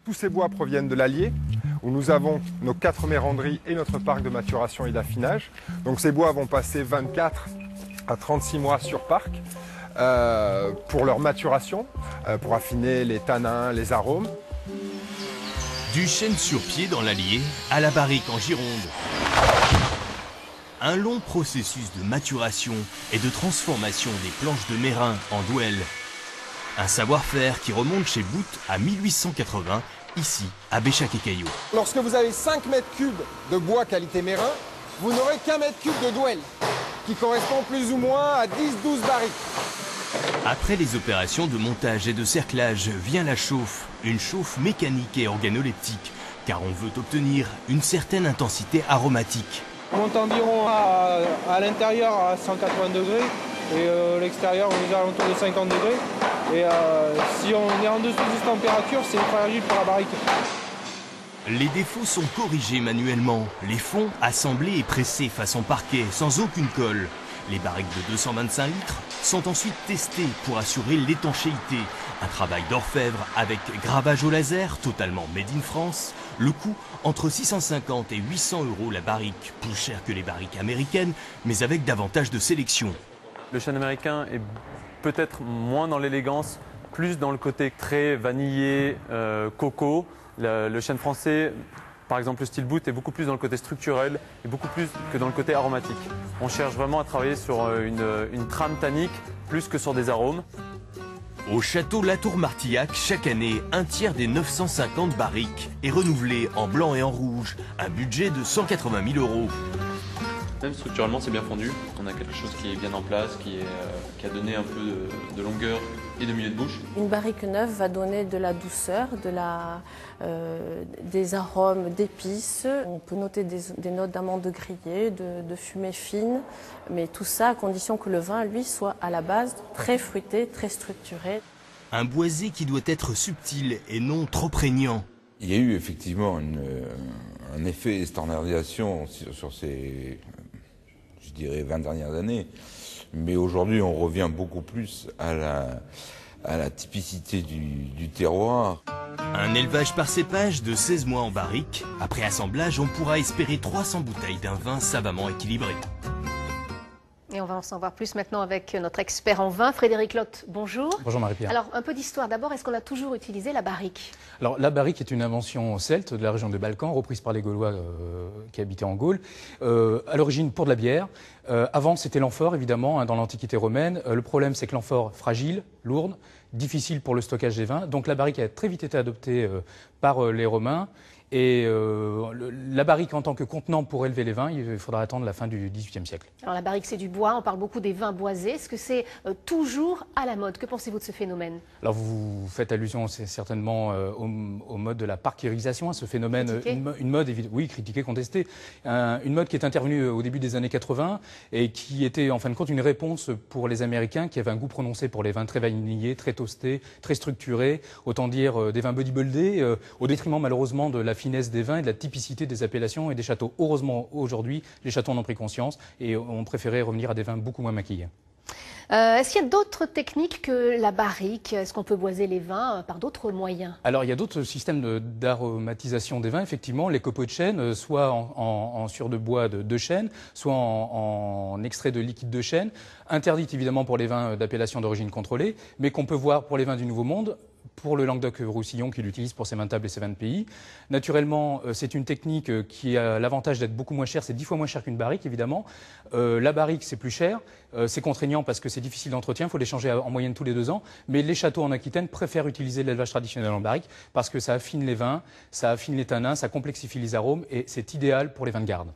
Tous ces bois proviennent de l'Allier, où nous avons nos 4 méranderies et notre parc de maturation et d'affinage. Donc ces bois vont passer 24 à 36 mois sur parc pour leur maturation, pour affiner les tanins, les arômes. Du chêne sur pied dans l'Allier à la barrique en Gironde. Un long processus de maturation et de transformation des planches de Meyrin en douelle. Un savoir-faire qui remonte chez Bout à 1880, ici à Béchac-et-Cailloux. Lorsque vous avez 5 mètres cubes de bois qualité Meyrin, vous n'aurez qu'un mètre cube de douelle, qui correspond plus ou moins à 10-12 barriques. Après les opérations de montage et de cerclage vient la chauffe, une chauffe mécanique et organoleptique, car on veut obtenir une certaine intensité aromatique. On monte environ à l'intérieur à 180 degrés et l'extérieur on est alentour de 50 degrés. Et si on est en dessous de cette température, c'est fragile pour la barrique. Les défauts sont corrigés manuellement, les fonds assemblés et pressés façon parquet sans aucune colle. Les barriques de 225 litres sont ensuite testées pour assurer l'étanchéité. Un travail d'orfèvre avec gravage au laser, totalement made in France. Le coût entre 650 et 800 € la barrique, plus cher que les barriques américaines, mais avec davantage de sélection. Le chêne américain est peut-être moins dans l'élégance, plus dans le côté très vanillé, coco. Le chêne français, par exemple le style Bout, est beaucoup plus dans le côté structurel et beaucoup plus que dans le côté aromatique. On cherche vraiment à travailler sur une trame tannique plus que sur des arômes. Au château Latour-Martillac, chaque année, un tiers des 950 barriques est renouvelé en blanc et en rouge. Un budget de 180 000 €. Même structurellement, c'est bien fondu. On a quelque chose qui est bien en place, qui a donné un peu de longueur et de milieu de bouche. Une barrique neuve va donner de la douceur, des arômes d'épices. On peut noter des notes d'amandes grillées, de fumée fine, mais tout ça à condition que le vin, lui, soit à la base très fruité, très structuré. Un boisé qui doit être subtil et non trop prégnant. Il y a eu effectivement un effet de standardisation sur ces, je dirais, 20 dernières années. Mais aujourd'hui, on revient beaucoup plus à la typicité du terroir. Un élevage par cépage de 16 mois en barrique. Après assemblage, on pourra espérer 300 bouteilles d'un vin savamment équilibré. Et on va en savoir plus maintenant avec notre expert en vin, Frédéric Lotte. Bonjour. Bonjour Marie-Pierre. Alors, un peu d'histoire d'abord. Est-ce qu'on a toujours utilisé la barrique? Alors, la barrique est une invention celte de la région des Balkans, reprise par les Gaulois qui habitaient en Gaule. À l'origine pour de la bière. Avant, c'était l'amphore, évidemment, dans l'Antiquité romaine. Le problème, c'est que l'amphore, fragile, lourde, difficile pour le stockage des vins. Donc la barrique a très vite été adoptée par les Romains. Et la barrique en tant que contenant pour élever les vins, il faudra attendre la fin du XVIIIe siècle. Alors la barrique, c'est du bois, on parle beaucoup des vins boisés. Est-ce que c'est toujours à la mode? Que pensez-vous de ce phénomène? Alors vous faites allusion certainement au mode de la parkérisation, ce phénomène, une mode, oui, critiquée, contestée, une mode qui est intervenue au début des années 80 et qui était en fin de compte une réponse pour les Américains qui avaient un goût prononcé pour les vins très vanillés, très toastés, très structurés, autant dire des vins bodybuildés, au détriment malheureusement de la finesse des vins et de la typicité des appellations et des châteaux. Heureusement, aujourd'hui, les châteaux en ont pris conscience et ont préféré revenir à des vins beaucoup moins maquillés. Est-ce qu'il y a d'autres techniques que la barrique? Est-ce qu'on peut boiser les vins par d'autres moyens? Alors, il y a d'autres systèmes d'aromatisation des vins, effectivement. Les copeaux de chêne, soit en sur de bois de chêne, soit en extrait de liquide de chêne, interdite évidemment pour les vins d'appellation d'origine contrôlée, mais qu'on peut voir pour les vins du Nouveau Monde, pour le Languedoc-Roussillon qui l'utilise pour ses vins de table et ses vins de pays. Naturellement, c'est une technique qui a l'avantage d'être beaucoup moins chère, c'est 10 fois moins cher qu'une barrique évidemment. La barrique c'est plus cher, c'est contraignant parce que c'est difficile d'entretien, il faut les changer en moyenne tous les 2 ans, mais les châteaux en Aquitaine préfèrent utiliser l'élevage traditionnel en barrique parce que ça affine les vins, ça affine les tanins, ça complexifie les arômes et c'est idéal pour les vins de garde.